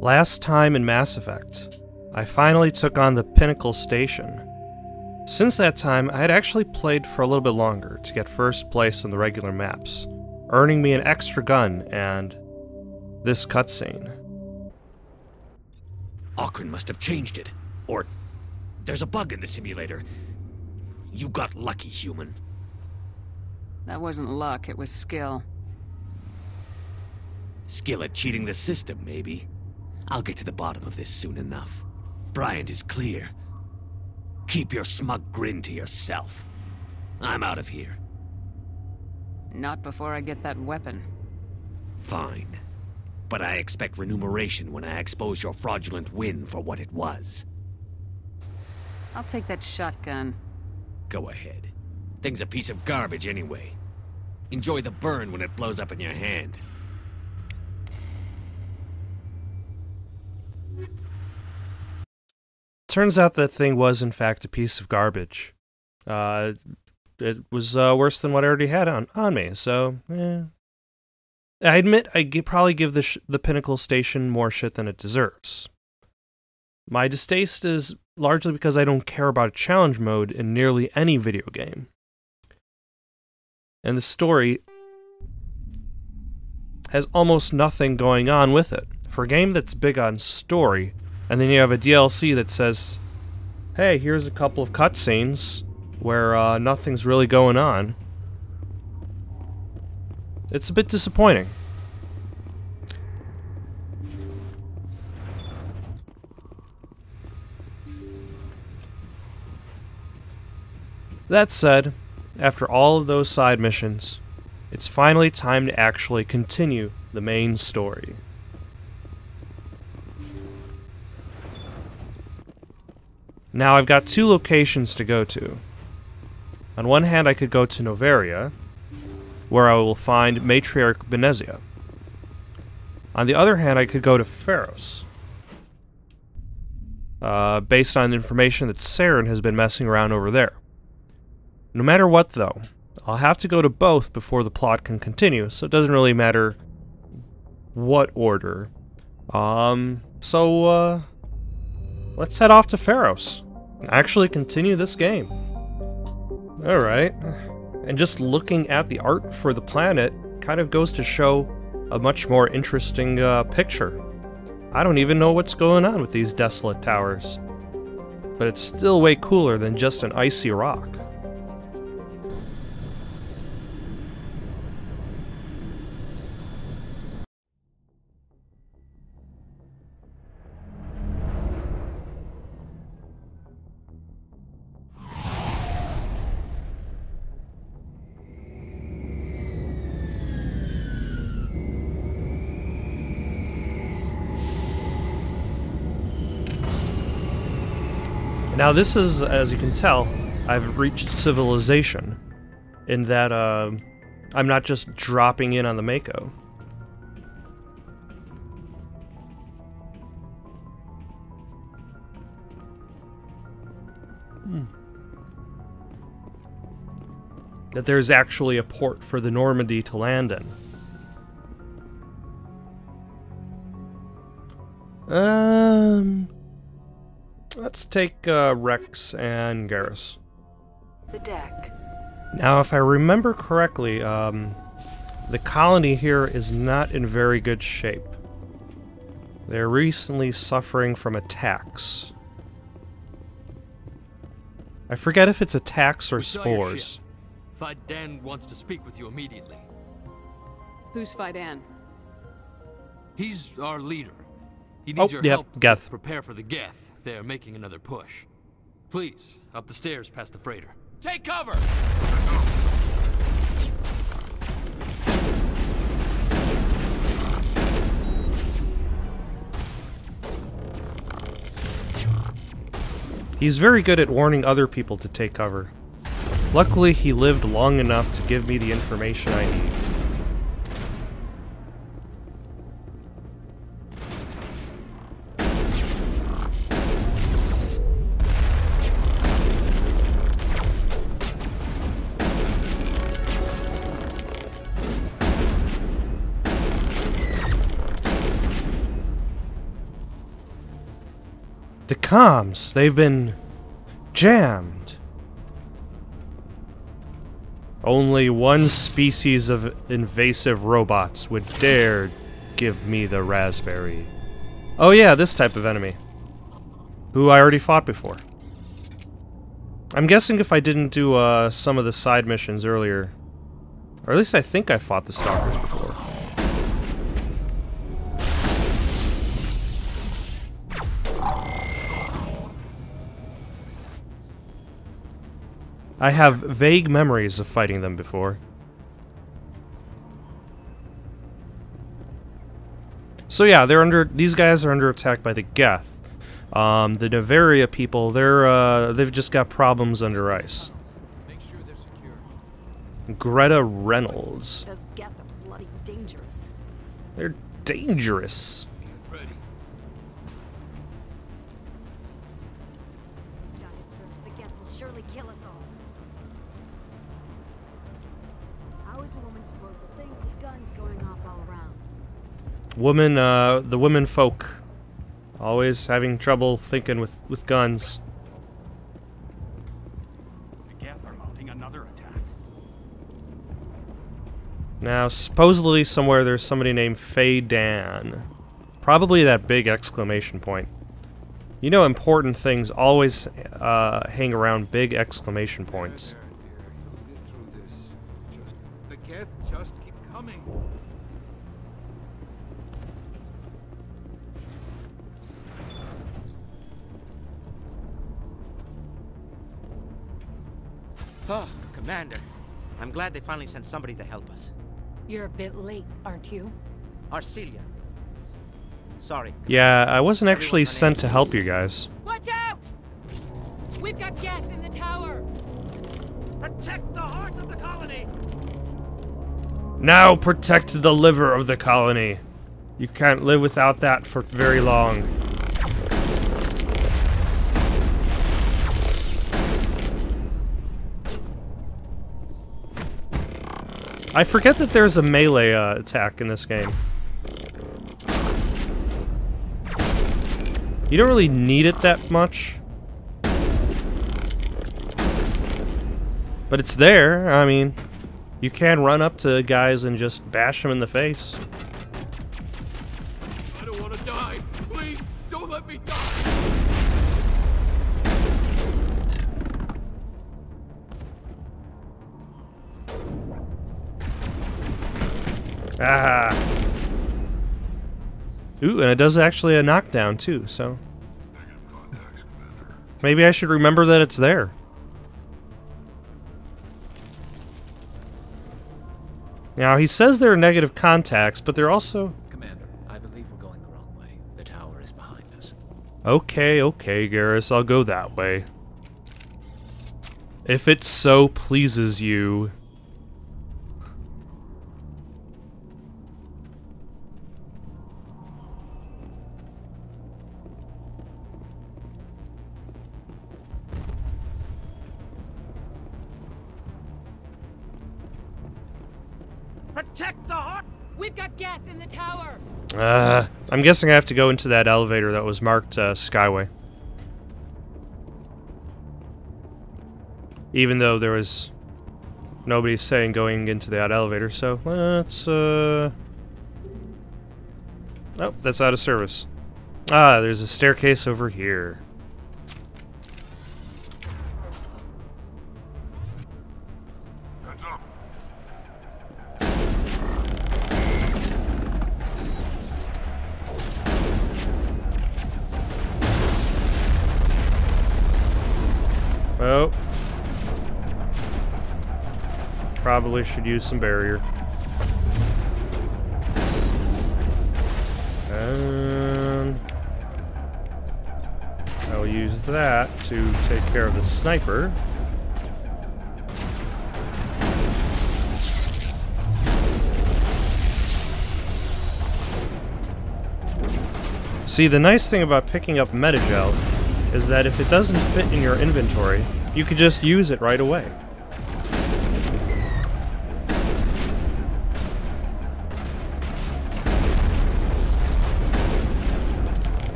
Last time in Mass Effect, I finally took on the Pinnacle Station. Since that time, I had actually played for a little bit longer to get first place in the regular maps, earning me an extra gun and this cutscene. Auckland must have changed it. Or there's a bug in the simulator. You got lucky, human. That wasn't luck, it was skill. Skill at cheating the system, maybe. I'll get to the bottom of this soon enough. Bryant is clear. Keep your smug grin to yourself. I'm out of here. Not before I get that weapon. Fine. But I expect remuneration when I expose your fraudulent win for what it was. I'll take that shotgun. Go ahead. Thing's a piece of garbage anyway. Enjoy the burn when it blows up in your hand. Turns out that thing was in fact a piece of garbage. It was worse than what I already had on me, so I admit I probably give the Pinnacle Station more shit than it deserves. My distaste is largely because I don't care about a challenge mode in nearly any video game. And the story has almost nothing going on with it. For a game that's big on story, and then you have a DLC that says, hey, here's a couple of cutscenes where nothing's really going on. It's a bit disappointing. That said, after all of those side missions, it's finally time to actually continue the main story. Now I've got two locations to go to. On one hand, I could go to Noveria, where I will find Matriarch Benezia. On the other hand, I could go to Feros, based on information that Saren has been messing around over there. No matter what, though, I'll have to go to both before the plot can continue, so it doesn't really matter what order. Let's head off to Feros and actually continue this game. Alright. And just looking at the art for the planet kind of goes to show a much more interesting picture. I don't even know what's going on with these desolate towers, but it's still way cooler than just an icy rock. Now this is, as you can tell, I've reached civilization, in that I'm not just dropping in on the Mako. That there's actually a port for the Normandy to land in. Let's take Rex and Garrus. The deck. Now, if I remember correctly, the colony here is not in very good shape. They're recently suffering from attacks. I forget if it's attacks or spores. Fidan wants to speak with you immediately. Who's Fidan? He's our leader. He needs your help to prepare for the Geth. They're making another push. Please, up the stairs past the freighter. Take cover! He's very good at warning other people to take cover. Luckily, he lived long enough to give me the information I need. The comms, they've been jammed. Only one species of invasive robots would dare give me the raspberry. Oh yeah, this type of enemy. Who I already fought before. I'm guessing if I didn't do some of the side missions earlier, or at least I think I fought the stalkers before. I have vague memories of fighting them before. So yeah, these guys are under attack by the Geth. The Nevaria people, they've just got problems under ice. Make sure they're secure. Greta Reynolds. Those Geth are bloody dangerous. They're dangerous. Get ready. The Geth will surely kill us all. How is a woman supposed to think with guns going off all around? The women folk. Always having trouble thinking with guns. The Geth are mounting another attack. Now, supposedly somewhere there's somebody named Faye Dan. Probably that big exclamation point. You know, important things always hang around big exclamation points. You'll get through this. The Geth just keep coming. Oh, Commander. I'm glad they finally sent somebody to help us. You're a bit late, aren't you? Arcelia. Sorry. Yeah, I wasn't actually Everyone's on sent to AMCs. help you guys. Watch out! We've got Geth in the tower! Protect the heart of the colony! Now protect the liver of the colony. You can't live without that for very long. I forget that there's a melee attack in this game. You don't really need it that much. But it's there. I mean, you can run up to guys and just bash them in the face. I don't want to die. Please, don't let me die. Ah. Ooh, and it does actually a knockdown too, so maybe I should remember that it's there. Now, he says there are negative contacts, but they're also... Commander, I believe we're going the wrong way. The tower is behind us. Okay, Garrus, I'll go that way. If it so pleases you. Protect the heart! We've got Geth in the tower! I'm guessing I have to go into that elevator that was marked Skyway. Even though there was nobody saying going into that elevator, so let's oh, that's out of service. Ah, there's a staircase over here. Heads up. Oh. Probably should use some barrier. And I'll use that to take care of the sniper. See, the nice thing about picking up Metagel is that if it doesn't fit in your inventory, you could just use it right away.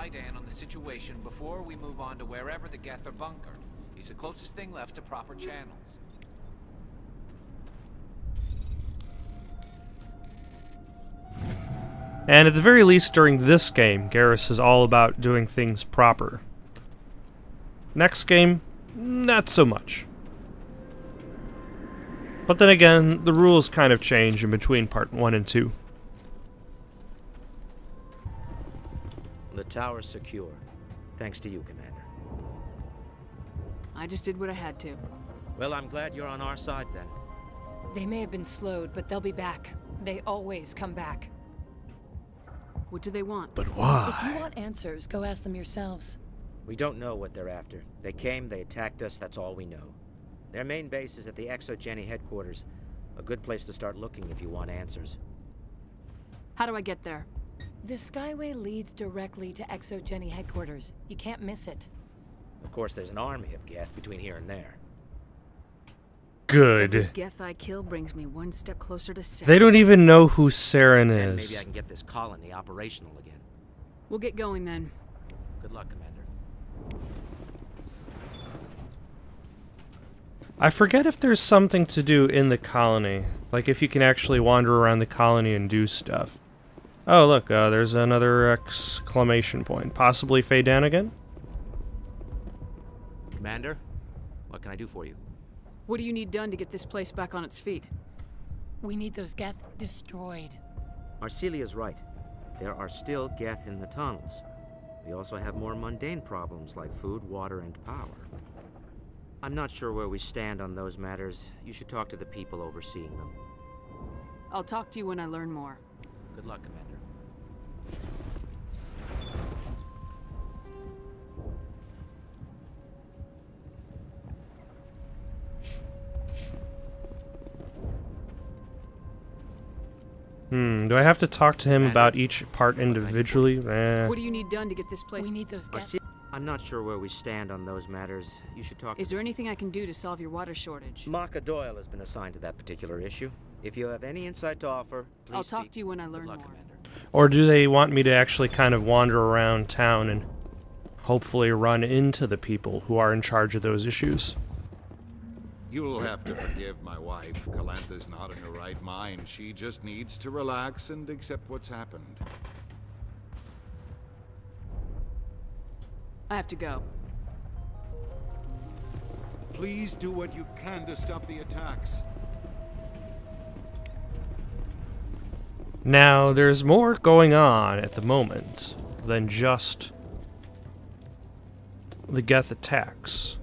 Dan on the situation before we move on to wherever the Geth are bunkered. He's the closest thing left to proper channels. And at the very least during this game, Garrus is all about doing things proper. Next game, not so much. But then again, the rules kind of change in between part 1 and 2. The tower's secure. Thanks to you, Commander. I just did what I had to. Well, I'm glad you're on our side then. They may have been slowed, but they'll be back. They always come back. What do they want? But why? If you want answers, go ask them yourselves. We don't know what they're after. They came, they attacked us, that's all we know. Their main base is at the ExoGeni headquarters. A good place to start looking if you want answers. How do I get there? The Skyway leads directly to ExoGeni headquarters. You can't miss it. Of course, there's an army of Geth between here and there. Good. Every Geth I kill brings me one step closer to Saren. They don't even know who Saren And is. maybe I can get this colony operational again. We'll get going then. Good luck, Commander. I forget if there's something to do in the colony. Like if you can actually wander around the colony and do stuff. Oh look, there's another exclamation point. Possibly Faydan again? Commander, what can I do for you? What do you need done to get this place back on its feet? We need those Geth destroyed. Arcelia's right. There are still Geth in the tunnels. We also have more mundane problems like food, water, and power. I'm not sure where we stand on those matters. You should talk to the people overseeing them. I'll talk to you when I learn more. Good luck, Commander. Do I have to talk to him about each part individually? What do you need done to get this place? We need those Geth. I'm not sure where we stand on those matters. You should talk Is there anything I can do to solve your water shortage? Maka Doyle has been assigned to that particular issue. If you have any insight to offer, please I'll talk to you when I learn more. Commander. Or do they want me to actually kind of wander around town and hopefully run into the people who are in charge of those issues? You'll have to forgive my wife. Calantha's not in her right mind. She just needs to relax and accept what's happened. I have to go. Please do what you can to stop the attacks. Now, there's more going on at the moment than just the Geth attacks.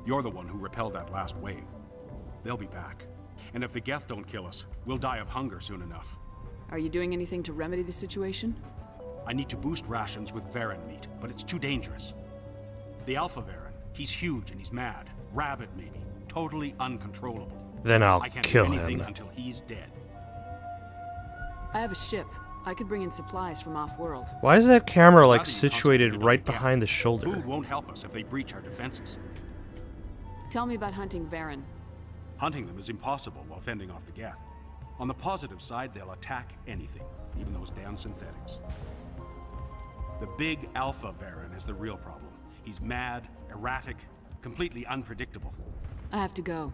You're the one who repelled that last wave. They'll be back. And if the Geth don't kill us, we'll die of hunger soon enough. Are you doing anything to remedy the situation? I need to boost rations with Varen meat, but it's too dangerous. The Alpha Varen, he's huge and he's mad. Rabid, maybe. Totally uncontrollable. Then I'll I can't kill do anything him. until he's dead. I have a ship. I could bring in supplies from off-world. Why is that camera like Rather you situated concentrate on right the Geth. behind the shoulder? Food won't help us if they breach our defenses. Tell me about hunting Varen. Hunting them is impossible while fending off the Geth. On the positive side, they'll attack anything, even those damn synthetics. The big Alpha Varen is the real problem. He's mad, erratic, completely unpredictable. I have to go.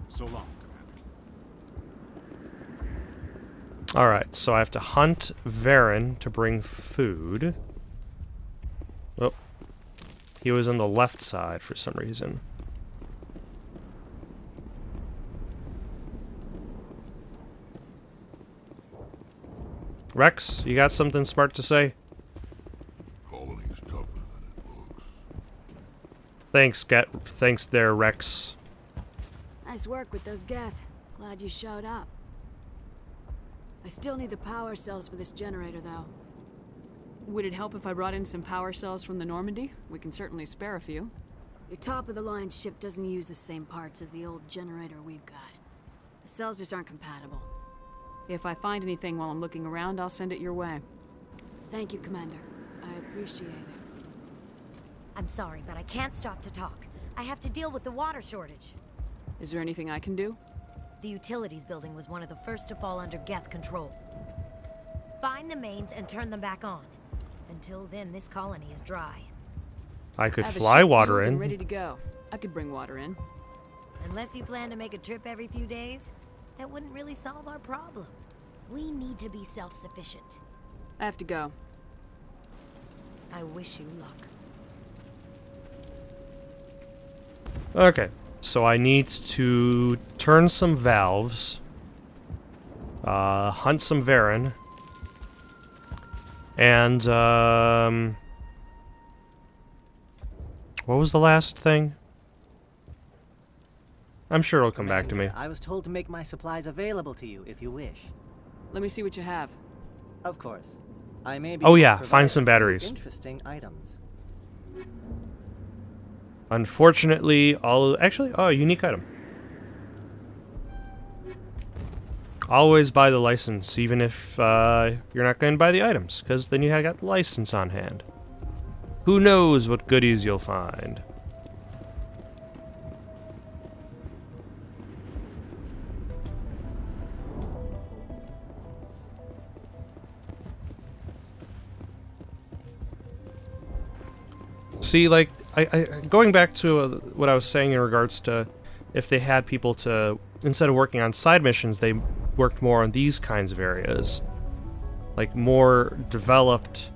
So long, Commander. Alright, so I have to hunt Varen to bring food. Oh. He was on the left side for some reason. Rex, you got something smart to say? Colony's tougher than it looks. Thanks there, Rex. Nice work with those Geth. Glad you showed up. I still need the power cells for this generator, though. Would it help if I brought in some power cells from the Normandy? We can certainly spare a few. Your top-of-the-line ship doesn't use the same parts as the old generator we've got. The cells just aren't compatible. If I find anything while I'm looking around, I'll send it your way. Thank you, Commander. I appreciate it. I'm sorry, but I can't stop to talk. I have to deal with the water shortage. Is there anything I can do? The utilities building was one of the first to fall under Geth control. Find the mains and turn them back on. Until then, this colony is dry. I could I have fly a ship water fueled and in. ready to go. I could bring water in. Unless you plan to make a trip every few days, that wouldn't really solve our problem. We need to be self-sufficient. I have to go. I wish you luck. Okay, so I need to turn some valves, hunt some Varen, and what was the last thing? I'm sure it'll come back to me. I was told to make my supplies available to you if you wish. Let me see what you have. Of course. I may be Oh able to yeah, provide find a some few batteries. Interesting items. Unfortunately, unique item. Always buy the license, even if you're not going to buy the items, because then you have got the license on hand. Who knows what goodies you'll find? See, like, going back to what I was saying in regards to if they had people to, instead of working on side missions, they worked more on these kinds of areas. Like, more developed,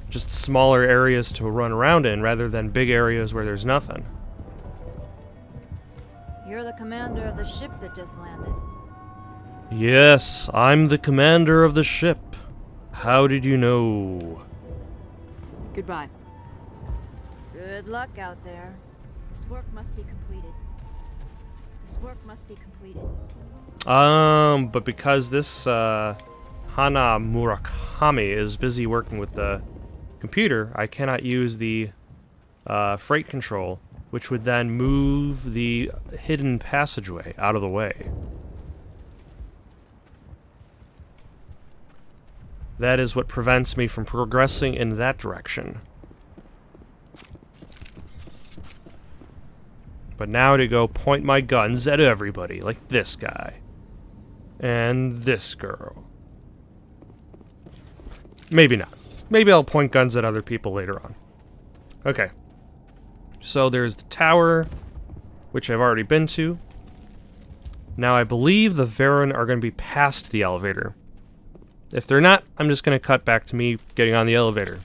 just smaller areas to run around in, rather than big areas where there's nothing. You're the commander of the ship that just landed. Yes, I'm the commander of the ship. How did you know? Goodbye. Good luck out there. This work must be completed. This work must be completed. But because this, Hana Murakami is busy working with the computer, I cannot use the, freight control, which would then move the hidden passageway out of the way. That is what prevents me from progressing in that direction. But now to go point my guns at everybody, like this guy. And this girl. Maybe not. Maybe I'll point guns at other people later on. Okay. So there's the tower, which I've already been to. Now I believe the Varen are going to be past the elevator. If they're not, I'm just going to cut back to me getting on the elevator.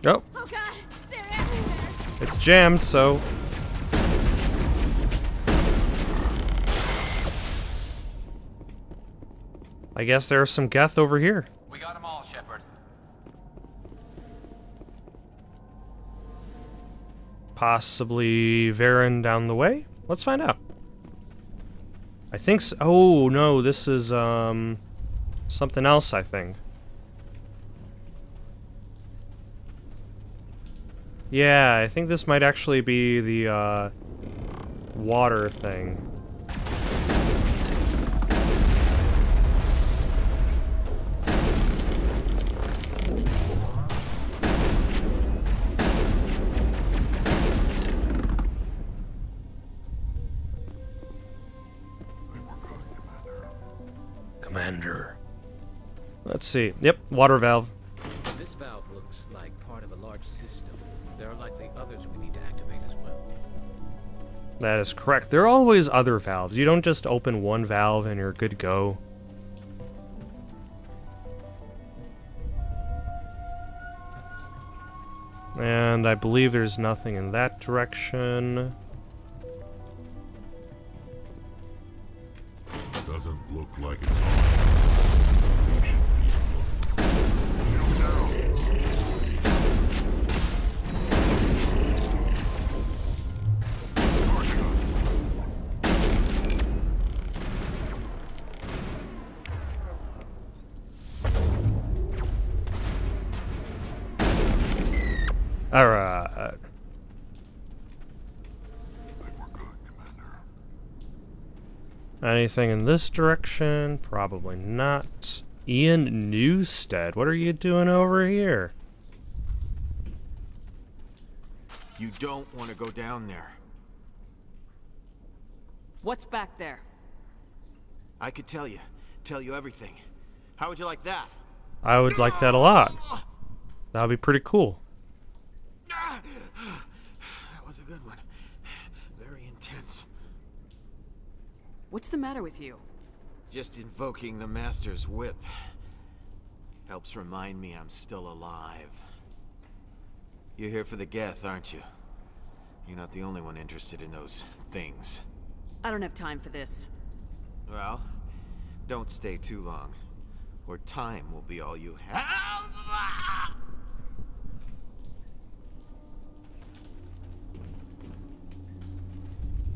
Oh. Oh god, they're everywhere. It's jammed, so... I guess there's some Geth over here. We got them all, Shepard. Possibly Varen down the way? Let's find out. I think so. Oh, no, this is, something else, I think. Yeah, I think this might actually be the, water thing. Commander. Let's see. Yep, water valve. This valve looks like part of a large system. There are likely others we need to activate as well. That is correct. There are always other valves. You don't just open one valve and you're good to go. And I believe there's nothing in that direction. Doesn't look like it's on. We should be able to Alright. I think we're good, Commander. Anything in this direction? Probably not. Ian Newstead, what are you doing over here? You don't want to go down there. What's back there? I could tell you everything. How would you like that? I would like that a lot. That would be pretty cool. That was a good one. Very intense. What's the matter with you? Just invoking the Master's whip helps remind me I'm still alive. You're here for the Geth, aren't you? You're not the only one interested in those things. I don't have time for this. Well, don't stay too long, or time will be all you have.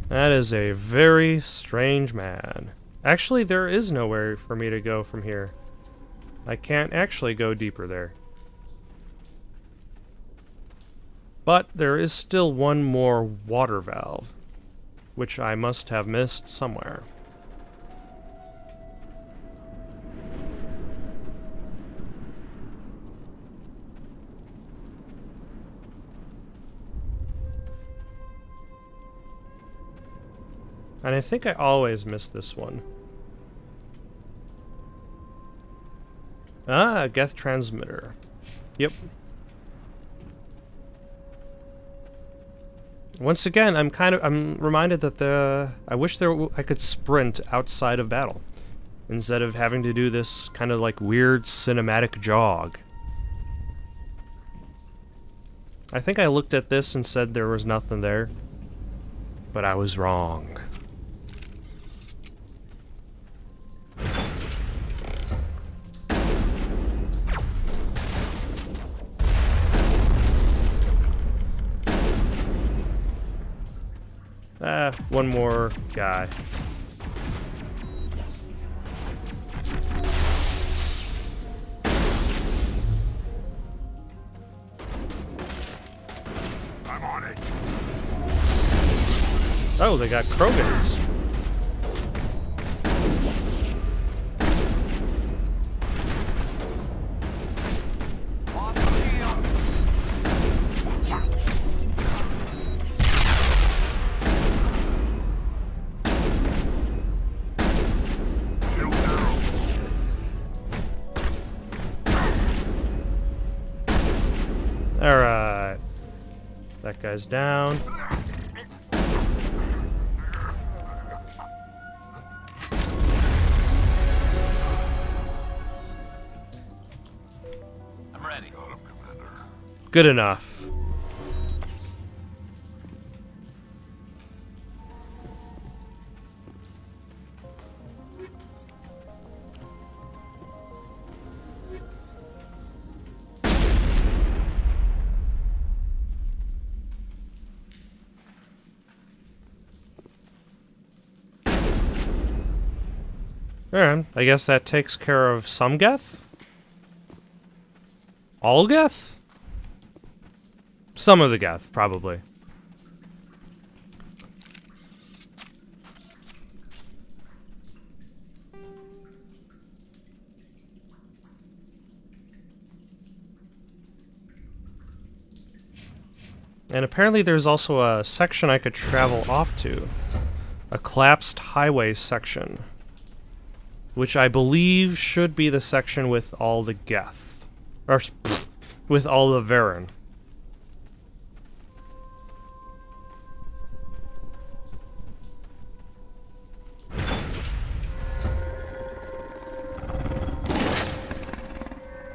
That is a very strange man. Actually, there is nowhere for me to go from here. I can't actually go deeper there. But there is still one more water valve, which I must have missed somewhere. And I think I always miss this one. Ah, a Geth transmitter. Yep. Once again, I'm reminded that I wish I could sprint outside of battle instead of having to do this kind of like weird cinematic jog. I think I looked at this and said there was nothing there, but I was wrong. One more guy. I'm on it. Oh, they got Krogans. Alright. That guy's down. I'm ready. Good enough. Alright, I guess that takes care of some Geth? All Geth? Some of the Geth, probably. And apparently there's also a section I could travel off to. A collapsed highway section. Which I believe should be the section with all the Geth. Or, with all the Varen.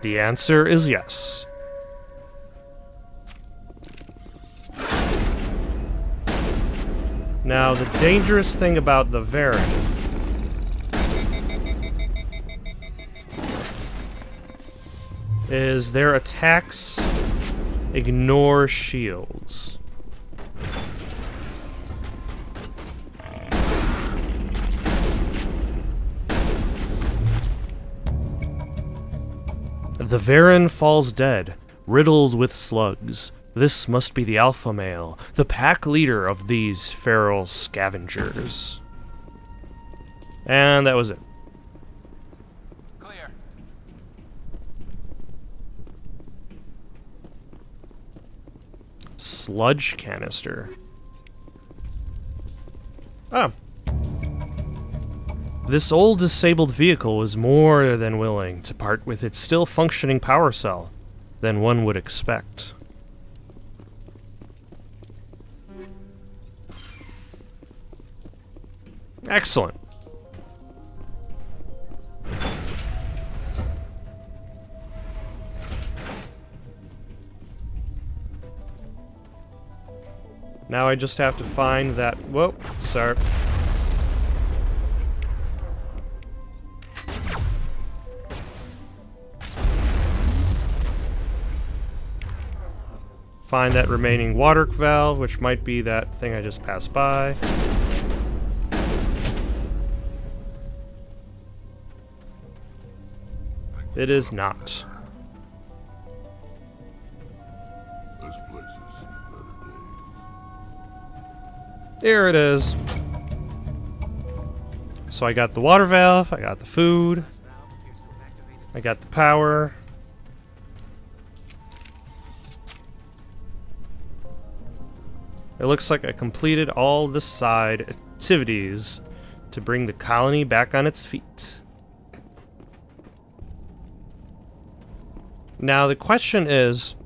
The answer is yes. Now, the dangerous thing about the Varen is their attacks ignore shields. The Varen falls dead, riddled with slugs. This must be the alpha male, the pack leader of these feral scavengers. And that was it. Clear. Sludge canister. Oh. This old disabled vehicle was more than willing to part with its still functioning power cell than one would expect. Excellent. Now I just have to find that... Whoa, sorry. Find that remaining water valve, which might be that thing I just passed by. It is not. This place has seen better days. There it is. So I got the water valve, I got the food, I got the power. It looks like I completed all the side activities to bring the colony back on its feet. Now the question is,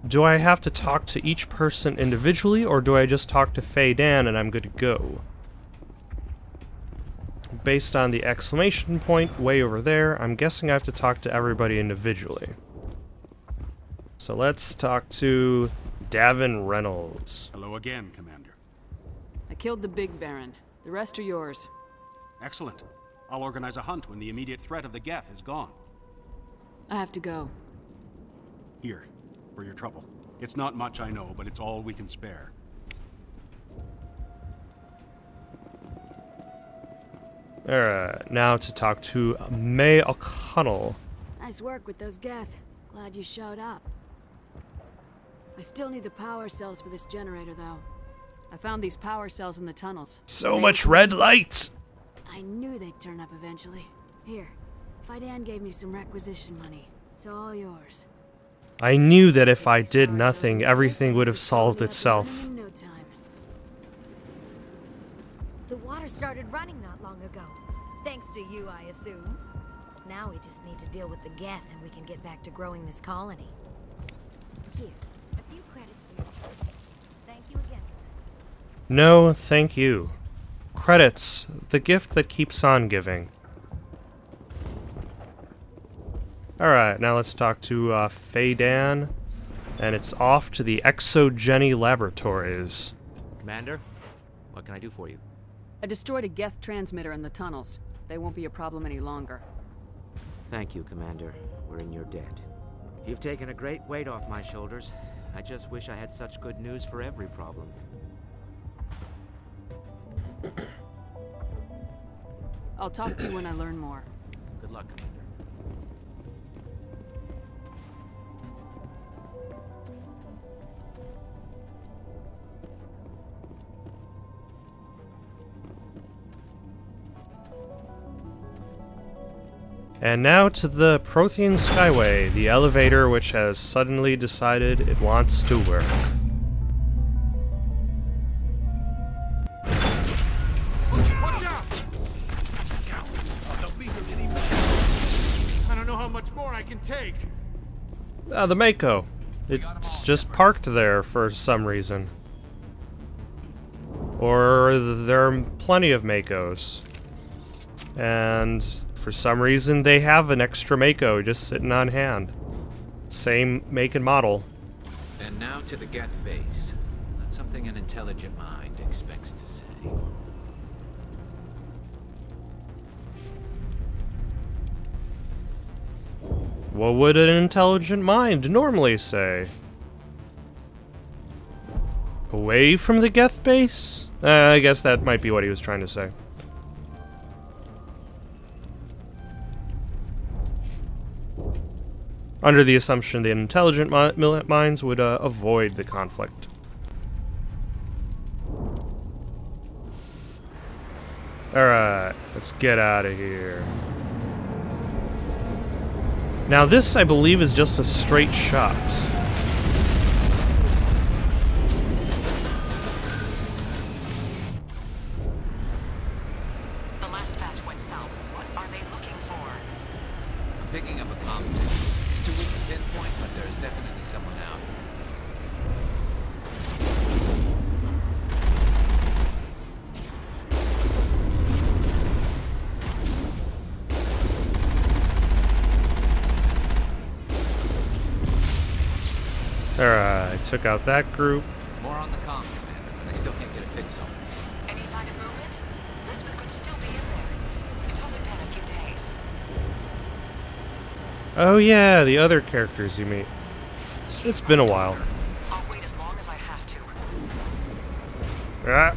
do I have to talk to each person individually, or do I just talk to Faye Dan and I'm good to go? Based on the exclamation point way over there, I'm guessing I have to talk to everybody individually. So let's talk to Davin Reynolds. Hello again, Commander. I killed the big Varen. The rest are yours. Excellent. I'll organize a hunt when the immediate threat of the Geth is gone. I have to go. Here, for your trouble. It's not much, I know, but it's all we can spare. Alright, now to talk to May O'Connell. Nice work with those Geth. Glad you showed up. I still need the power cells for this generator, though. I found these power cells in the tunnels. So much red light! I knew they'd turn up eventually. Here, Fidan gave me some requisition money. It's all yours. I knew that if I did nothing, everything would have solved itself. In no time. The water started running not long ago. Thanks to you, I assume. Now we just need to deal with the Geth and we can get back to growing this colony. Here, a few credits for you. Thank you again. No, thank you. Credits, the gift that keeps on giving. Alright, now let's talk to Faye Dan, and it's off to the Exogeny Laboratories. Commander, what can I do for you? I destroyed a Geth transmitter in the tunnels. They won't be a problem any longer. Thank you, Commander. We're in your debt. You've taken a great weight off my shoulders. I just wish I had such good news for every problem. I'll talk to you when I learn more. Good luck, Commander. And now to the Prothean Skyway, the elevator which has suddenly decided it wants to work. Watch out! They'll be here any minute. I don't know how much more I can take. The Mako. It's just parked there for some reason. Or there are plenty of Makos. And for some reason they have an extra Mako just sitting on hand. Same make and model. And now to the Geth base. That's something an intelligent mind expects to say. What would an intelligent mind normally say? Away from the Geth base? I guess that might be what he was trying to say. Under the assumption that intelligent minds would avoid the conflict. Alright, let's get out of here. Now this, I believe, is just a straight shot. The last batch went south. There's definitely someone out. Alright, took out that group. More on the comm, Commander, but I still can't get a fix on it. Any sign of movement? Lisbeth could still be in there. It's only been a few days. Oh yeah, the other characters you meet. It's been a while. I'll wait as long as I have to. Ah.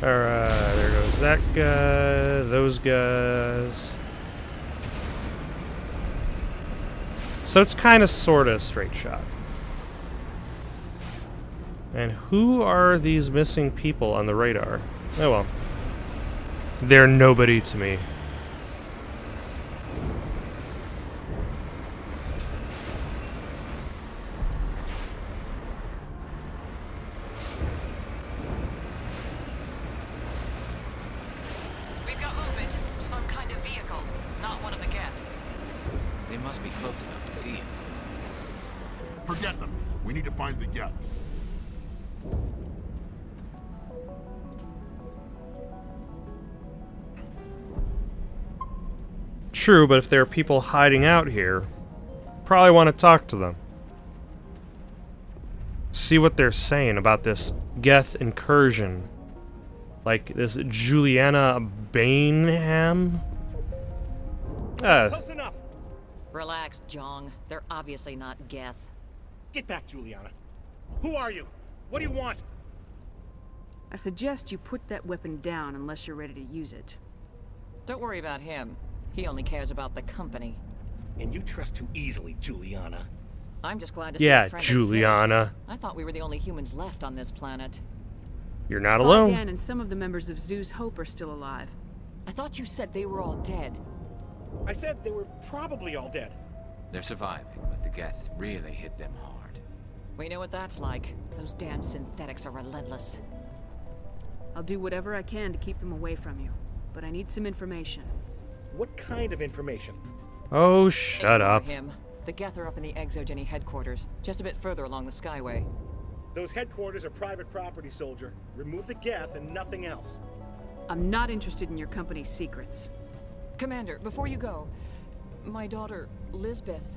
Alright, there goes that guy, those guys. So it's kind of sort of a straight shot. And who are these missing people on the radar? Oh well. They're nobody to me. We've got movement. Some kind of vehicle. Not one of the Geth. They must be close enough to see us. Forget them. We need to find the Geth. True, but if there are people hiding out here, probably want to talk to them. See what they're saying about this Geth incursion. Like this Juliana Bainham? Close enough. Relax, Jong. They're obviously not Geth. Get back, Juliana. Who are you? What do you want? I suggest you put that weapon down unless you're ready to use it. Don't worry about him. He only cares about the company. And you trust too easily, Juliana. I'm just glad to see a friendly Juliana. face. I thought we were the only humans left on this planet. You're not alone. Dan and some of the members of Zoo's Hope are still alive. I thought you said they were all dead. I said they were probably all dead. They're surviving, but the Geth really hit them hard. We know what that's like. Those damn synthetics are relentless. I'll do whatever I can to keep them away from you, but I need some information. What kind of information? Oh, shut Ignore up. him. The Geth are up in the Exogeny headquarters, just a bit further along the Skyway. Those headquarters are private property, soldier. Remove the Geth and nothing else. I'm not interested in your company's secrets. Commander, before you go, my daughter, Lisbeth,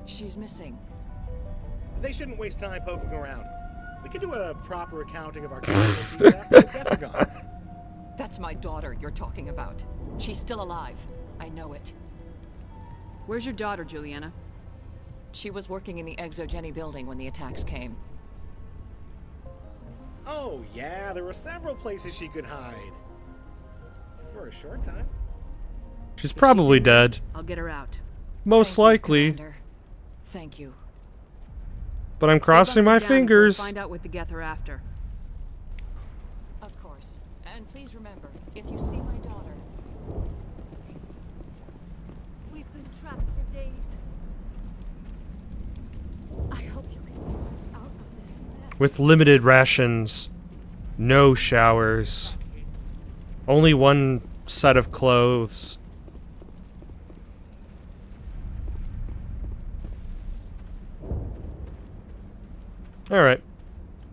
she's missing. They shouldn't waste time poking around. We can do a proper accounting of our casualties after the Geth are gone. That's my daughter you're talking about. She's still alive. I know it. Where's your daughter, Juliana? She was working in the Exogeny building when the attacks came. Oh, yeah, there were several places she could hide. For a short time. She's probably dead. I'll get her out. Most likely. Commander. Thank you. But I'm crossing my fingers. Find out what the Geth are after. Of course. And please remember, if you see my daughter... We've been trapped for days. I hope you can get us out of this mess. With limited rations, no showers, only one set of clothes. Alright,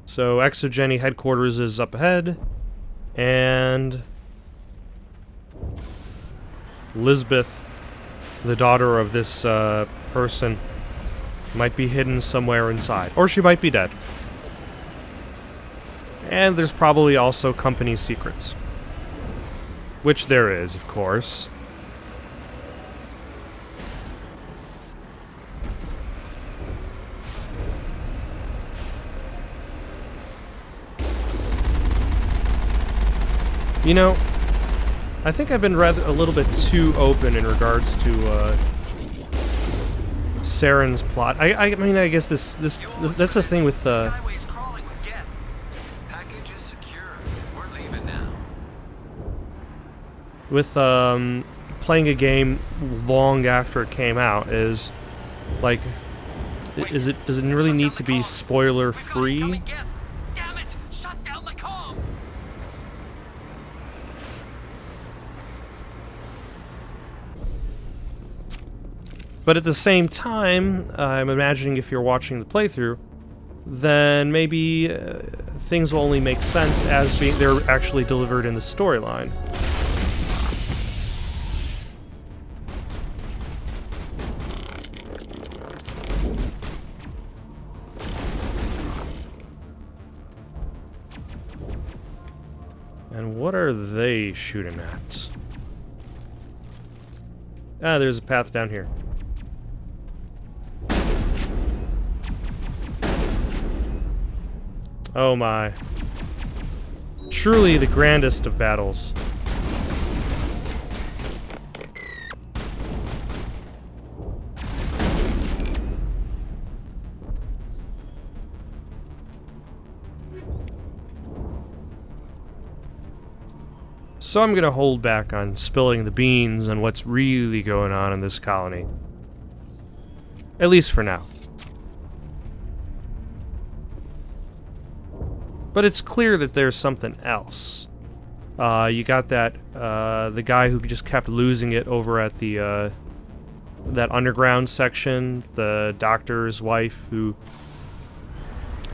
so Exogeny headquarters is up ahead, and Lisbeth, the daughter of this person, might be hidden somewhere inside, or she might be dead. And there's probably also company secrets, which there is, of course. You know, I think I've been a little bit too open in regards to Saren's plot. I mean, I guess that's the thing with Skyway's crawling with Geth. Package is secure. We're leaving now. with playing a game long after it came out is, like, does it really need to be spoiler free? Damn it! Shut down the comm! But at the same time, I'm imagining if you're watching the playthrough, then maybe things will only make sense as they're actually delivered in the storyline. And what are they shooting at? Ah, there's a path down here. Oh my. Truly the grandest of battles. So I'm gonna hold back on spilling the beans on what's really going on in this colony. At least for now. But it's clear that there's something else. You got that, the guy who just kept losing it over at the, that underground section, the doctor's wife who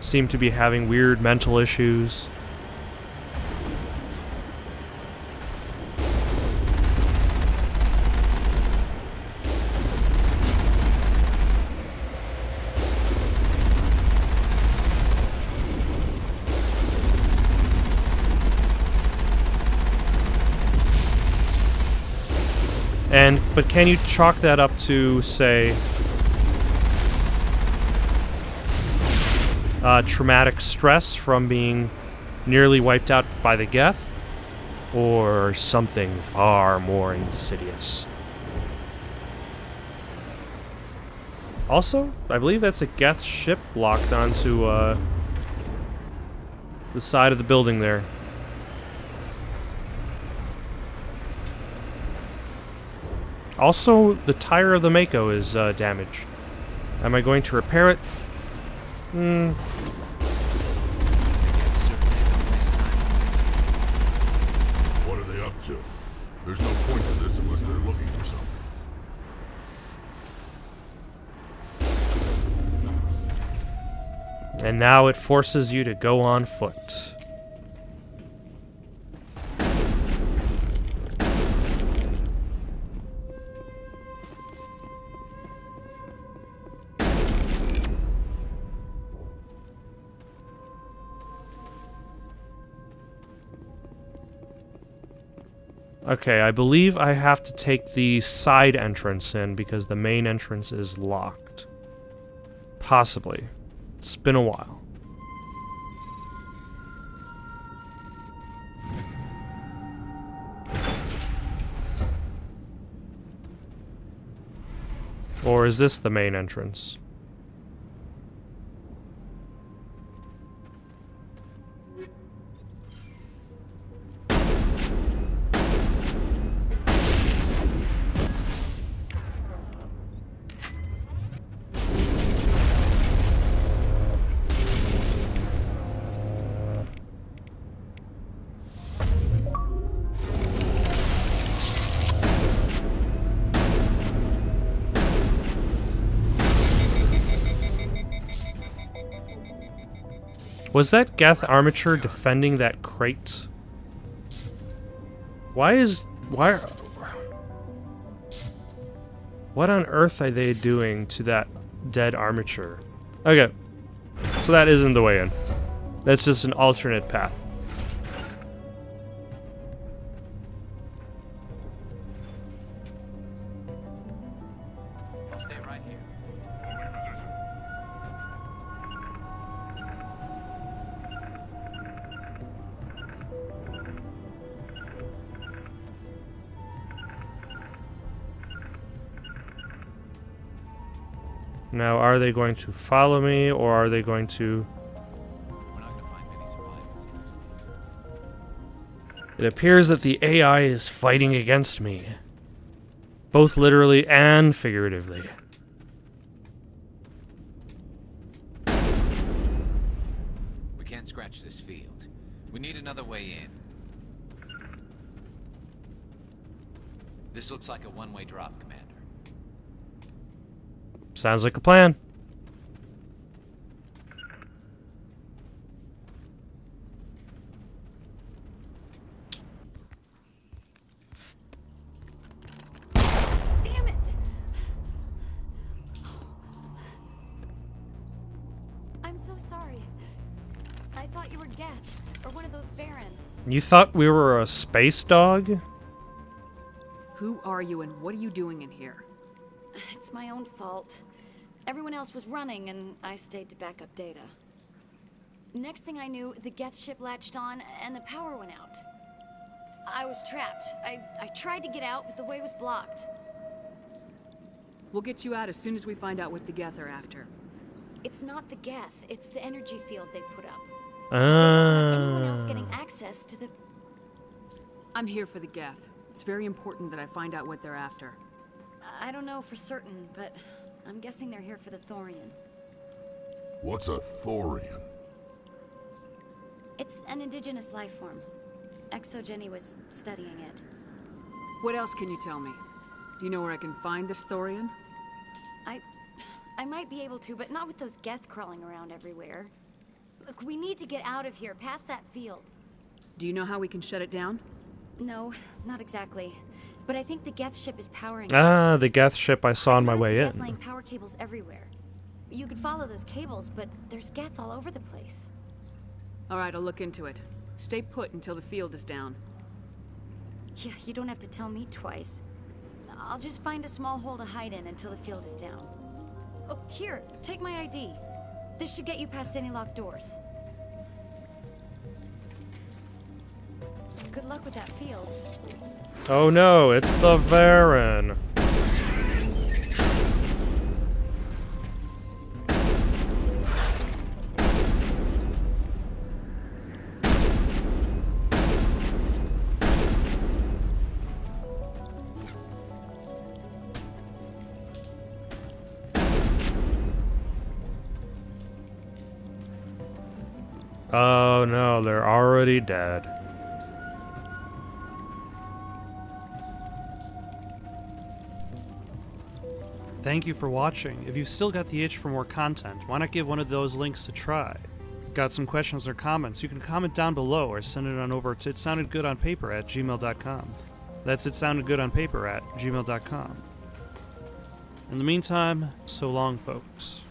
seemed to be having weird mental issues. But can you chalk that up to, say, traumatic stress from being nearly wiped out by the Geth? Or something far more insidious? Also, I believe that's a Geth ship locked onto the side of the building there. Also, the tire of the Mako is damaged. Am I going to repair it? What are they up to? There's no point to this unless they're looking for something. And now it forces you to go on foot. Okay, I believe I have to take the side entrance in because the main entrance is locked. Possibly. It's been a while. Or is this the main entrance? Was that Geth armature defending that crate? Why? What on earth are they doing to that dead armature? Okay, so that isn't the way in. That's just an alternate path. I'll stay right here. Now, are they going to follow me, or are they going to... We're not going to find many survivors in this place. It appears that the AI is fighting against me. Both literally and figuratively. We can't scratch this field. We need another way in. This looks like a one-way drop, Commander. Sounds like a plan. Damn it! I'm so sorry. I thought you were Geth, or one of those Baron. You thought we were a space dog? Who are you and what are you doing in here? It's my own fault. Everyone else was running, and I stayed to back up data. Next thing I knew, the Geth ship latched on, and the power went out. I was trapped. I tried to get out, but the way was blocked. We'll get you out as soon as we find out what the Geth are after. It's not the Geth, it's the energy field they put up. They don't want anyone else getting access to the... I'm here for the Geth. It's very important that I find out what they're after. I don't know for certain, but I'm guessing they're here for the Thorian. What's a Thorian? It's an indigenous life form. Exogeny was studying it. What else can you tell me? Do you know where I can find this Thorian? I might be able to, but not with those Geth crawling around everywhere. Look, we need to get out of here, past that field. Do you know how we can shut it down? No, not exactly. But I think the Geth ship is powering it. The Geth ship I saw on my way in. Geth laying power cables everywhere. You could follow those cables, but there's Geth all over the place. All right, I'll look into it. Stay put until the field is down. Yeah, you don't have to tell me twice. I'll just find a small hole to hide in until the field is down. Oh, here, take my ID. This should get you past any locked doors. Good luck with that field. Oh no, it's the Varen. Oh no, they're already dead. Thank you for watching. If you've still got the itch for more content, why not give one of those links a try? Got some questions or comments, you can comment down below or send it on over to itsoundedgoodonpaper@gmail.com. That's itsoundedgoodonpaper@gmail.com. In the meantime, so long, folks.